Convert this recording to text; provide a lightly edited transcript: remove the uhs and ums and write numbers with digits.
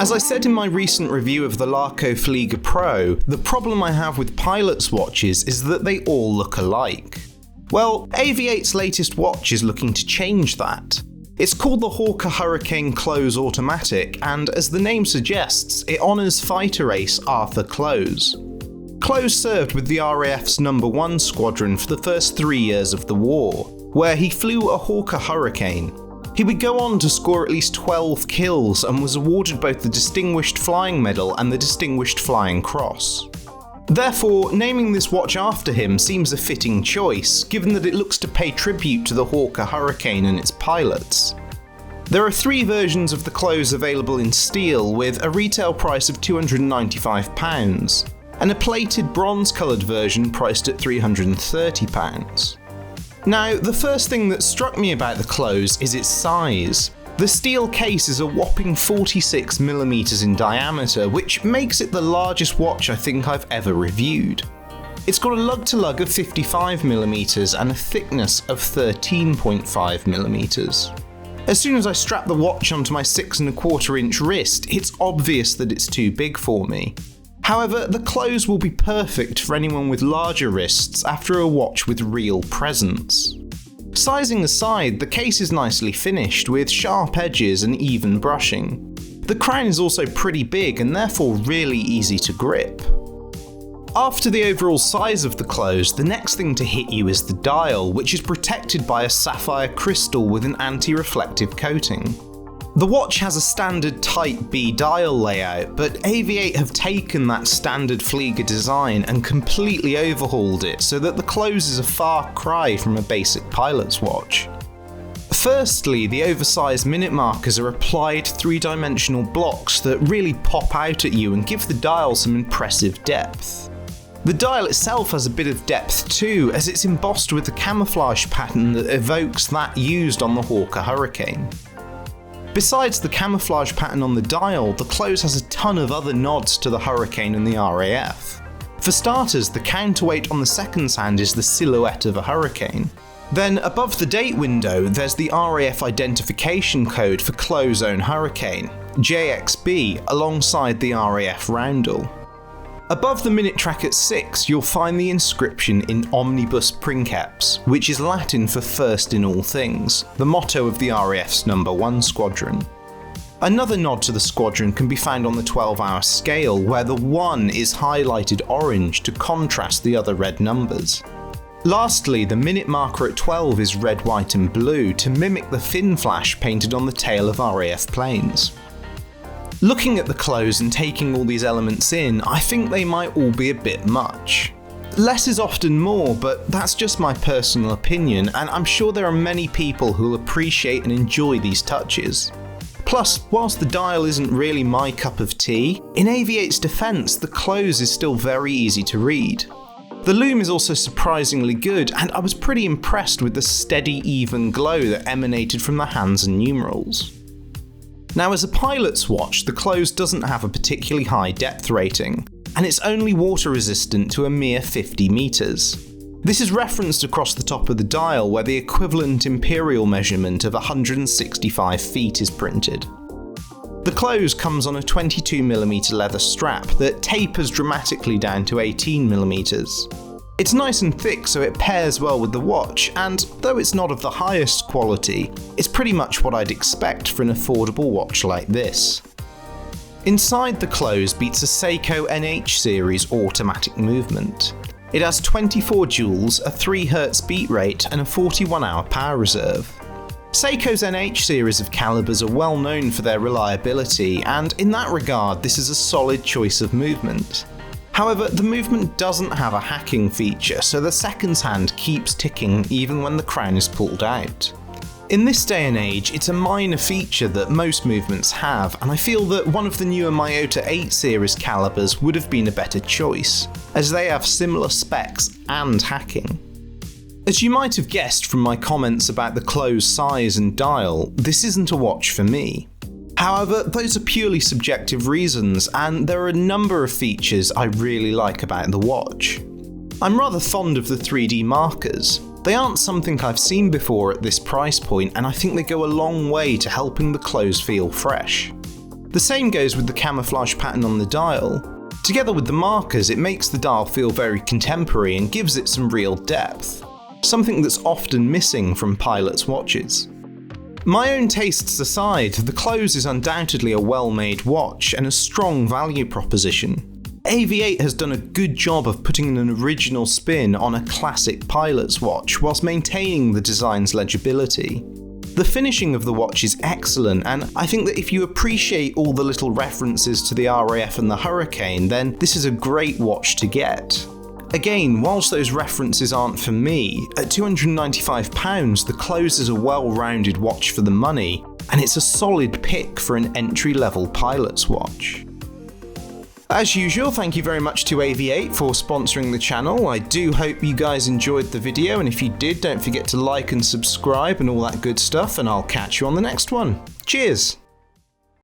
As I said in my recent review of the Laco Flieger Pro, the problem I have with pilots' watches is that they all look alike. Well, Avi-8's latest watch is looking to change that. It's called the Hawker Hurricane Clowes Automatic, and as the name suggests, it honours fighter ace Arthur Clowes. Clowes served with the RAF's No. 1 Squadron for the first 3 years of the war, where he flew a Hawker Hurricane. He would go on to score at least 12 kills and was awarded both the Distinguished Flying Medal and the Distinguished Flying Cross. Therefore, naming this watch after him seems a fitting choice, given that it looks to pay tribute to the Hawker Hurricane and its pilots. There are 3 versions of the Clowes available in steel, with a retail price of £295, and a plated bronze-coloured version priced at £330. Now, the first thing that struck me about the Clowes is its size. The steel case is a whopping 46mm in diameter, which makes it the largest watch I think I've ever reviewed. It's got a lug-to-lug of 55mm and a thickness of 13.5mm. As soon as I strap the watch onto my 6¼ inch wrist, it's obvious that it's too big for me. However, the Clowes will be perfect for anyone with larger wrists after a watch with real presence. Sizing aside, the case is nicely finished with sharp edges and even brushing. The crown is also pretty big and therefore really easy to grip. After the overall size of the Clowes, the next thing to hit you is the dial, which is protected by a sapphire crystal with an anti-reflective coating. The watch has a standard Type B dial layout, but Avi-8 have taken that standard Flieger design and completely overhauled it so that the Clowes is a far cry from a basic pilot's watch. Firstly, the oversized minute markers are applied 3-dimensional blocks that really pop out at you and give the dial some impressive depth. The dial itself has a bit of depth too, as it's embossed with a camouflage pattern that evokes that used on the Hawker Hurricane. Besides the camouflage pattern on the dial, the Clowes has a ton of other nods to the Hurricane and the RAF. For starters, the counterweight on the seconds hand is the silhouette of a Hurricane. Then above the date window, there's the RAF identification code for Clowes' own Hurricane, JXB, alongside the RAF roundel. Above the minute track at 6, you'll find the inscription in Omnibus Princeps, which is Latin for first in all things, the motto of the RAF's No. 1 Squadron. Another nod to the squadron can be found on the 12-hour scale, where the 1 is highlighted orange to contrast the other red numbers. Lastly, the minute marker at 12 is red, white and blue to mimic the fin flash painted on the tail of RAF planes. Looking at the Clowes and taking all these elements in, I think they might all be a bit much. Less is often more, but that's just my personal opinion, and I'm sure there are many people who'll appreciate and enjoy these touches. Plus, whilst the dial isn't really my cup of tea, in Avi-8's defence, the Clowes is still very easy to read. The loom is also surprisingly good, and I was pretty impressed with the steady, even glow that emanated from the hands and numerals. Now, as a pilot's watch, the Clowes doesn't have a particularly high depth rating, and it's only water resistant to a mere 50 meters. This is referenced across the top of the dial, where the equivalent imperial measurement of 165 feet is printed. The Clowes comes on a 22mm leather strap that tapers dramatically down to 18mm. It's nice and thick, so it pairs well with the watch, and though it's not of the highest quality, it's pretty much what I'd expect for an affordable watch like this. Inside the Clowes beats a Seiko NH series automatic movement. It has 24 joules, a 3Hz beat rate, and a 41-hour power reserve. Seiko's NH series of calibers are well known for their reliability, and in that regard, this is a solid choice of movement. However, the movement doesn't have a hacking feature, so the seconds hand keeps ticking even when the crown is pulled out. In this day and age, it's a minor feature that most movements have, and I feel that one of the newer Avi-8 series calibers would have been a better choice, as they have similar specs and hacking. As you might have guessed from my comments about the Clowes size and dial, this isn't a watch for me. However, those are purely subjective reasons, and there are a number of features I really like about the watch. I'm rather fond of the 3D markers. They aren't something I've seen before at this price point, and I think they go a long way to helping the Clowes feel fresh. The same goes with the camouflage pattern on the dial. Together with the markers, it makes the dial feel very contemporary and gives it some real depth, something that's often missing from pilots' watches. My own tastes aside, the Clowes is undoubtedly a well-made watch and a strong value proposition. Avi-8 has done a good job of putting an original spin on a classic pilot's watch whilst maintaining the design's legibility. The finishing of the watch is excellent, and I think that if you appreciate all the little references to the RAF and the Hurricane, then this is a great watch to get. Again, whilst those references aren't for me, at £295 the Clowes is a well-rounded watch for the money, and it's a solid pick for an entry-level pilot's watch. As usual, thank you very much to Avi-8 for sponsoring the channel. I do hope you guys enjoyed the video, and if you did, don't forget to like and subscribe and all that good stuff, and I'll catch you on the next one. Cheers!